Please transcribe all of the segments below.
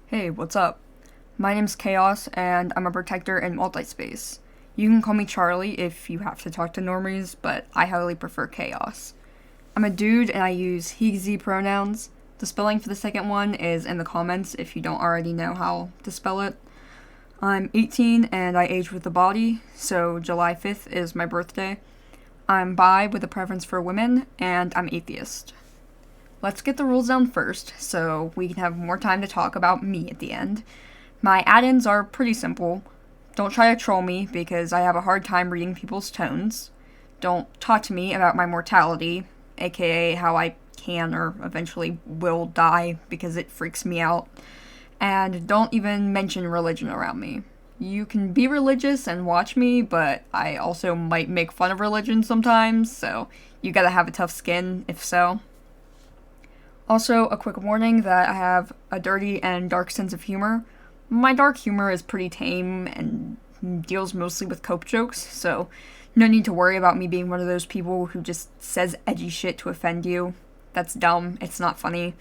Hey, what's up? My name's Chaos, and I'm a protector in Multispace. You can call me Charlie if you have to talk to normies, but I highly prefer Chaos. I'm a dude and I use he, pronouns. The spelling for the second one is in the comments if you don't already know how to spell it. I'm 18 and I age with the body, so July 5th is my birthday. I'm bi with a preference for women, and I'm atheist. Let's get the rules down first, so we can have more time to talk about me at the end. My add-ins are pretty simple. Don't try to troll me, because I have a hard time reading people's tones. Don't talk to me about my mortality, aka how I can or eventually will die, because it freaks me out. And don't even mention religion around me. You can be religious and watch me, but I also might make fun of religion sometimes, so you gotta have a tough skin if so. Also, a quick warning that I have a dirty and dark sense of humor. My dark humor is pretty tame and deals mostly with cope jokes, so no need to worry about me being one of those people who just says edgy shit to offend you. That's dumb, it's not funny.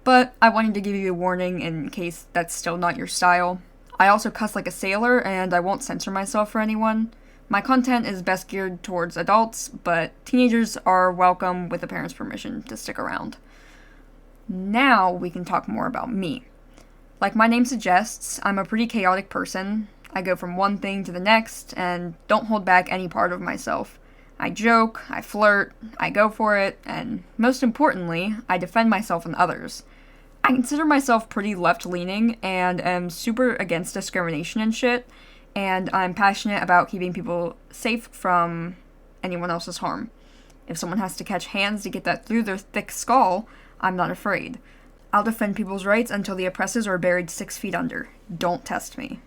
But I wanted to give you a warning in case that's still not your style. I also cuss like a sailor, and I won't censor myself for anyone. My content is best geared towards adults, but teenagers are welcome with a parent's permission to stick around. Now we can talk more about me. Like my name suggests, I'm a pretty chaotic person. I go from one thing to the next and don't hold back any part of myself. I joke, I flirt, I go for it, and most importantly, I defend myself and others. I consider myself pretty left-leaning and am super against discrimination and shit, and I'm passionate about keeping people safe from anyone else's harm. If someone has to catch hands to get that through their thick skull, I'm not afraid. I'll defend people's rights until the oppressors are buried 6 feet under. Don't test me.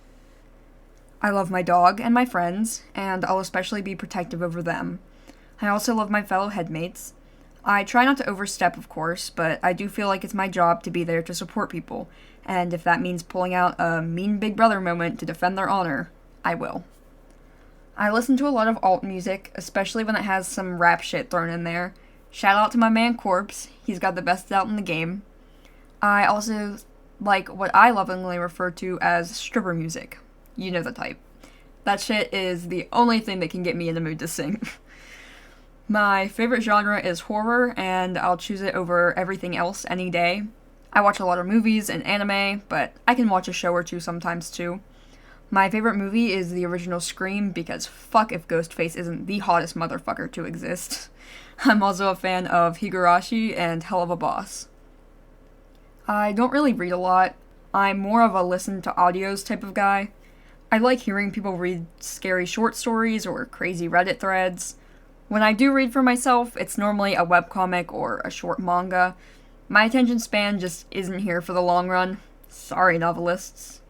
I love my dog and my friends, and I'll especially be protective over them. I also love my fellow headmates. I try not to overstep, of course, but I do feel like it's my job to be there to support people, and if that means pulling out a mean big brother moment to defend their honor, I will. I listen to a lot of alt music, especially when it has some rap shit thrown in there. Shout out to my man Corpse, he's got the best out in the game. I also like what I lovingly refer to as stripper music. You know the type. That shit is the only thing that can get me in the mood to sing. My favorite genre is horror, and I'll choose it over everything else any day. I watch a lot of movies and anime, but I can watch a show or two sometimes too. My favorite movie is the original Scream, because fuck if Ghostface isn't the hottest motherfucker to exist. I'm also a fan of Higurashi and Hell of a Boss. I don't really read a lot. I'm more of a listen to audios type of guy. I like hearing people read scary short stories or crazy Reddit threads. When I do read for myself, it's normally a webcomic or a short manga. My attention span just isn't here for the long run. Sorry, novelists.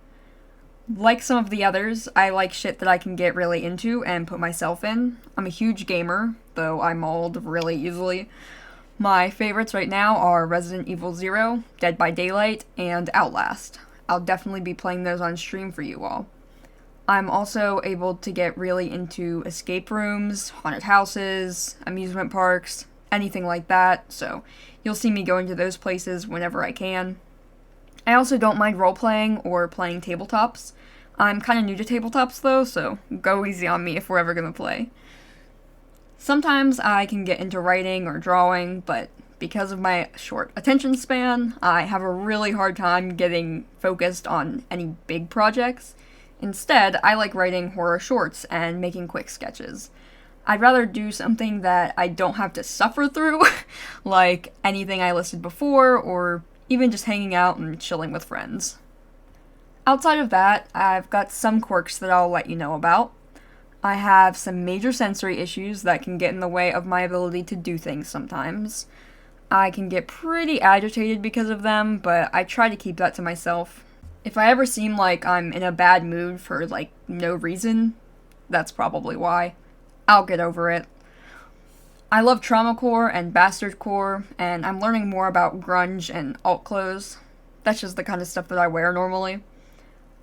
Like some of the others, I like shit that I can get really into and put myself in. I'm a huge gamer, though I mauled really easily. My favorites right now are Resident Evil 0, Dead by Daylight, and Outlast. I'll definitely be playing those on stream for you all. I'm also able to get really into escape rooms, haunted houses, amusement parks, anything like that, so you'll see me going to those places whenever I can. I also don't mind role-playing or playing tabletops. I'm kind of new to tabletops though, so go easy on me if we're ever gonna play. Sometimes I can get into writing or drawing, but because of my short attention span, I have a really hard time getting focused on any big projects. Instead, I like writing horror shorts and making quick sketches. I'd rather do something that I don't have to suffer through, like anything I listed before, or even just hanging out and chilling with friends. Outside of that, I've got some quirks that I'll let you know about. I have some major sensory issues that can get in the way of my ability to do things sometimes. I can get pretty agitated because of them, but I try to keep that to myself. If I ever seem like I'm in a bad mood for, no reason, that's probably why. I'll get over it. I love traumacore and bastardcore, and I'm learning more about grunge and alt clothes. That's just the kind of stuff that I wear normally.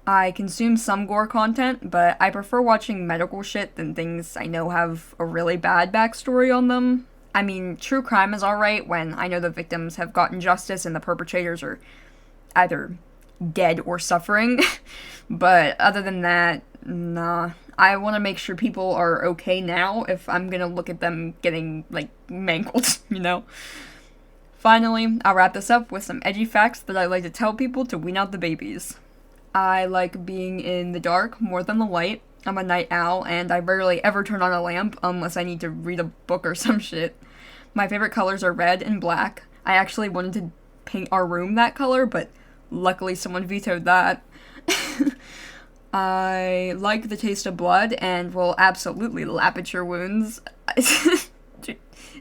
I consume some gore content, but I prefer watching medical shit than things I know have a really bad backstory on them. I mean, true crime is alright when I know the victims have gotten justice and the perpetrators are either dead or suffering. But other than that, nah. I want to make sure people are okay now if I'm gonna look at them getting, like, mangled, you know? Finally, I'll wrap this up with some edgy facts that I like to tell people to wean out the babies. I like being in the dark more than the light. I'm a night owl, and I rarely ever turn on a lamp unless I need to read a book or some shit. My favorite colors are red and black. I actually wanted to paint our room that color, but luckily someone vetoed that. I like the taste of blood and will absolutely lap at your wounds. Is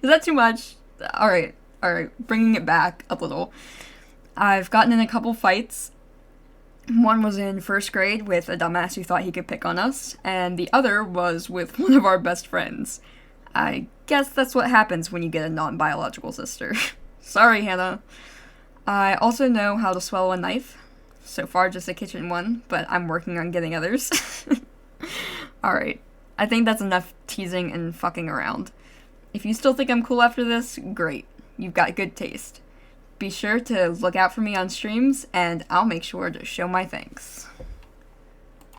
that too much? Alright, bringing it back a little. I've gotten in a couple fights. One was in first grade with a dumbass who thought he could pick on us, and the other was with one of our best friends. I guess that's what happens when you get a non-biological sister. Sorry, Hannah. I also know how to swallow a knife. So far, just a kitchen one, but I'm working on getting others. Alright, I think that's enough teasing and fucking around. If you still think I'm cool after this, great. You've got good taste. Be sure to look out for me on streams, and I'll make sure to show my thanks.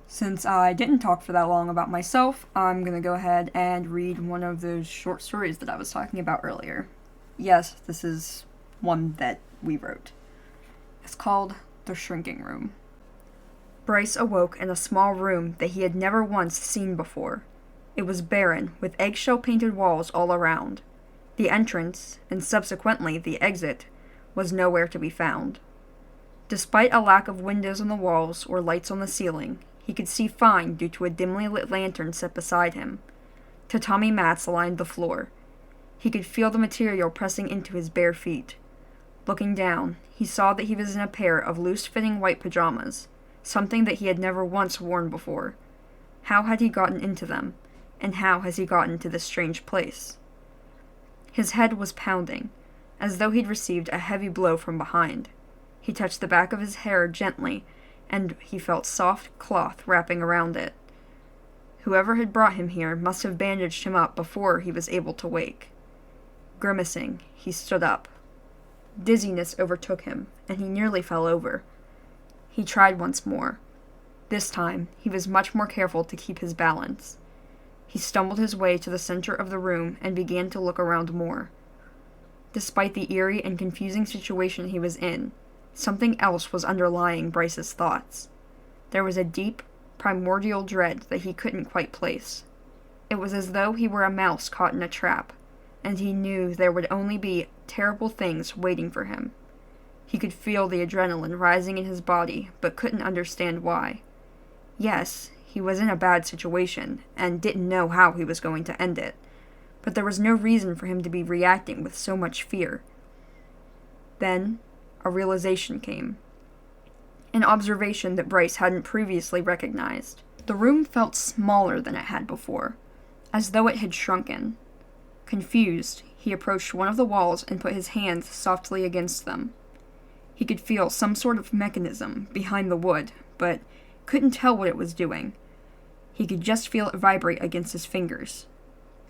Since I didn't talk for that long about myself, I'm gonna go ahead and read one of those short stories that I was talking about earlier. Yes, this is one that we wrote. It's called The Shrinking Room. Bryce awoke in a small room that he had never once seen before. It was barren, with eggshell-painted walls all around. The entrance, and subsequently the exit, was nowhere to be found. Despite a lack of windows on the walls or lights on the ceiling, he could see fine due to a dimly lit lantern set beside him. Tatami mats lined the floor. He could feel the material pressing into his bare feet. Looking down, he saw that he was in a pair of loose-fitting white pajamas, something that he had never once worn before. How had he gotten into them, and how has he gotten to this strange place? His head was pounding, as though he'd received a heavy blow from behind. He touched the back of his hair gently, and he felt soft cloth wrapping around it. Whoever had brought him here must have bandaged him up before he was able to wake. Grimacing, he stood up. Dizziness overtook him, and he nearly fell over. He tried once more. This time, he was much more careful to keep his balance. He stumbled his way to the center of the room and began to look around more. Despite the eerie and confusing situation he was in, something else was underlying Bryce's thoughts. There was a deep, primordial dread that he couldn't quite place. It was as though he were a mouse caught in a trap, and he knew there would only be terrible things waiting for him. He could feel the adrenaline rising in his body, but couldn't understand why. Yes, he was in a bad situation, and didn't know how he was going to end it, but there was no reason for him to be reacting with so much fear. Then, a realization came. An observation that Bryce hadn't previously recognized. The room felt smaller than it had before, as though it had shrunken. Confused, he approached one of the walls and put his hands softly against them. He could feel some sort of mechanism behind the wood, but couldn't tell what it was doing. He could just feel it vibrate against his fingers.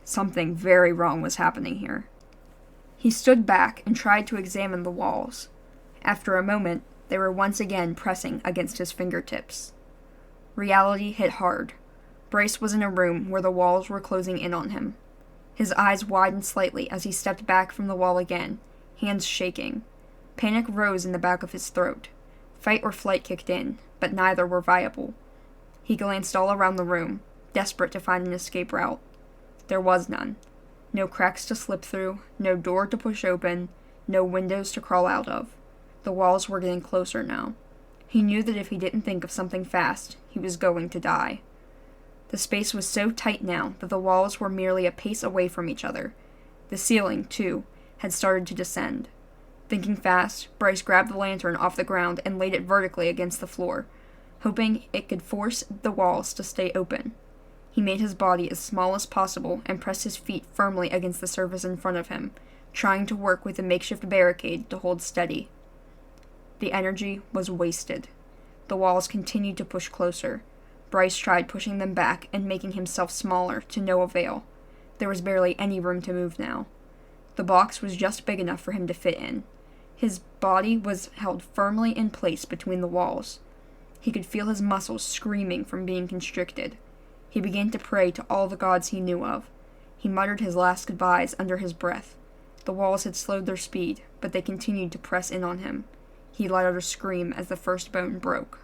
Something very wrong was happening here. He stood back and tried to examine the walls. After a moment, they were once again pressing against his fingertips. Reality hit hard. Bryce was in a room where the walls were closing in on him. His eyes widened slightly as he stepped back from the wall again, hands shaking. Panic rose in the back of his throat. Fight or flight kicked in, but neither were viable. He glanced all around the room, desperate to find an escape route. There was none. No cracks to slip through, no door to push open, no windows to crawl out of. The walls were getting closer now. He knew that if he didn't think of something fast, he was going to die. The space was so tight now that the walls were merely a pace away from each other. The ceiling, too, had started to descend. Thinking fast, Bryce grabbed the lantern off the ground and laid it vertically against the floor, hoping it could force the walls to stay open. He made his body as small as possible and pressed his feet firmly against the surface in front of him, trying to work with the makeshift barricade to hold steady. The energy was wasted. The walls continued to push closer. Bryce tried pushing them back and making himself smaller, to no avail. There was barely any room to move now. The box was just big enough for him to fit in. His body was held firmly in place between the walls. He could feel his muscles screaming from being constricted. He began to pray to all the gods he knew of. He muttered his last goodbyes under his breath. The walls had slowed their speed, but they continued to press in on him. He let out a scream as the first bone broke.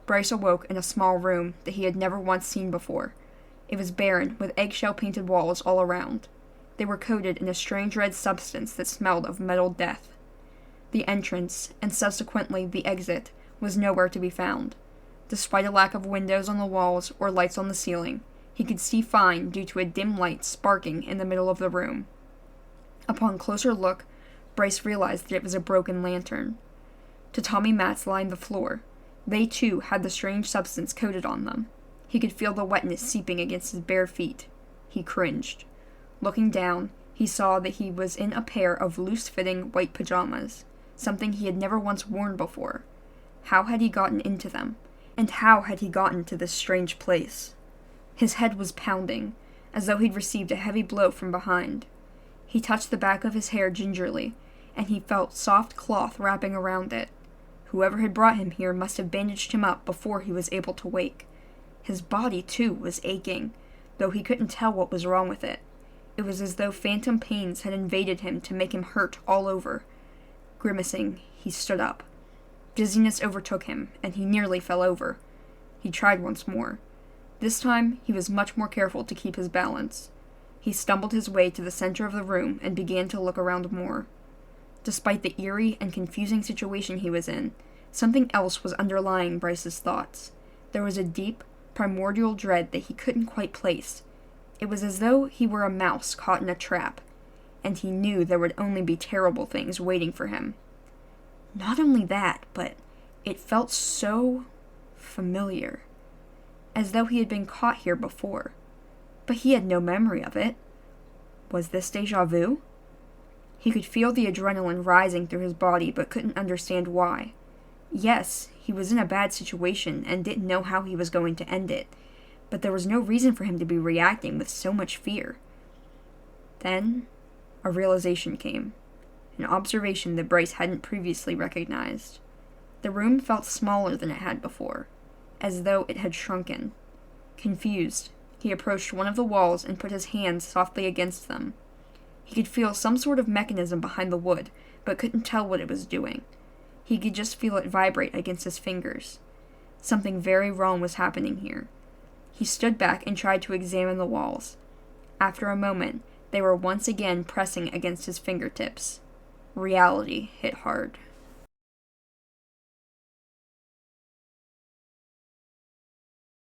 Bryce awoke in a small room that he had never once seen before. It was barren, with eggshell-painted walls all around. They were coated in a strange red substance that smelled of metal death. The entrance, and subsequently the exit, was nowhere to be found. Despite a lack of windows on the walls or lights on the ceiling, he could see fine due to a dim light sparking in the middle of the room. Upon closer look, Bryce realized that it was a broken lantern. Tatami mats lined the floor. They too had the strange substance coated on them. He could feel the wetness seeping against his bare feet. He cringed. Looking down, he saw that he was in a pair of loose-fitting white pajamas, something he had never once worn before. How had he gotten into them? And how had he gotten to this strange place? His head was pounding, as though he'd received a heavy blow from behind. He touched the back of his hair gingerly, and he felt soft cloth wrapping around it. Whoever had brought him here must have bandaged him up before he was able to wake. His body, too, was aching, though he couldn't tell what was wrong with it. It was as though phantom pains had invaded him to make him hurt all over. Grimacing, he stood up. Dizziness overtook him, and he nearly fell over. He tried once more. This time, he was much more careful to keep his balance. He stumbled his way to the center of the room and began to look around more. Despite the eerie and confusing situation he was in, something else was underlying Bryce's thoughts. There was a deep, primordial dread that he couldn't quite place. It was as though he were a mouse caught in a trap, and he knew there would only be terrible things waiting for him. Not only that, but it felt so familiar, as though he had been caught here before. But he had no memory of it. Was this déjà vu? He could feel the adrenaline rising through his body, but couldn't understand why. Yes, he was in a bad situation and didn't know how he was going to end it, but there was no reason for him to be reacting with so much fear. Then, a realization came, an observation that Bryce hadn't previously recognized. The room felt smaller than it had before, as though it had shrunken. Confused, he approached one of the walls and put his hands softly against them. He could feel some sort of mechanism behind the wood, but couldn't tell what it was doing. He could just feel it vibrate against his fingers. Something very wrong was happening here. He stood back and tried to examine the walls. After a moment, they were once again pressing against his fingertips. Reality hit hard.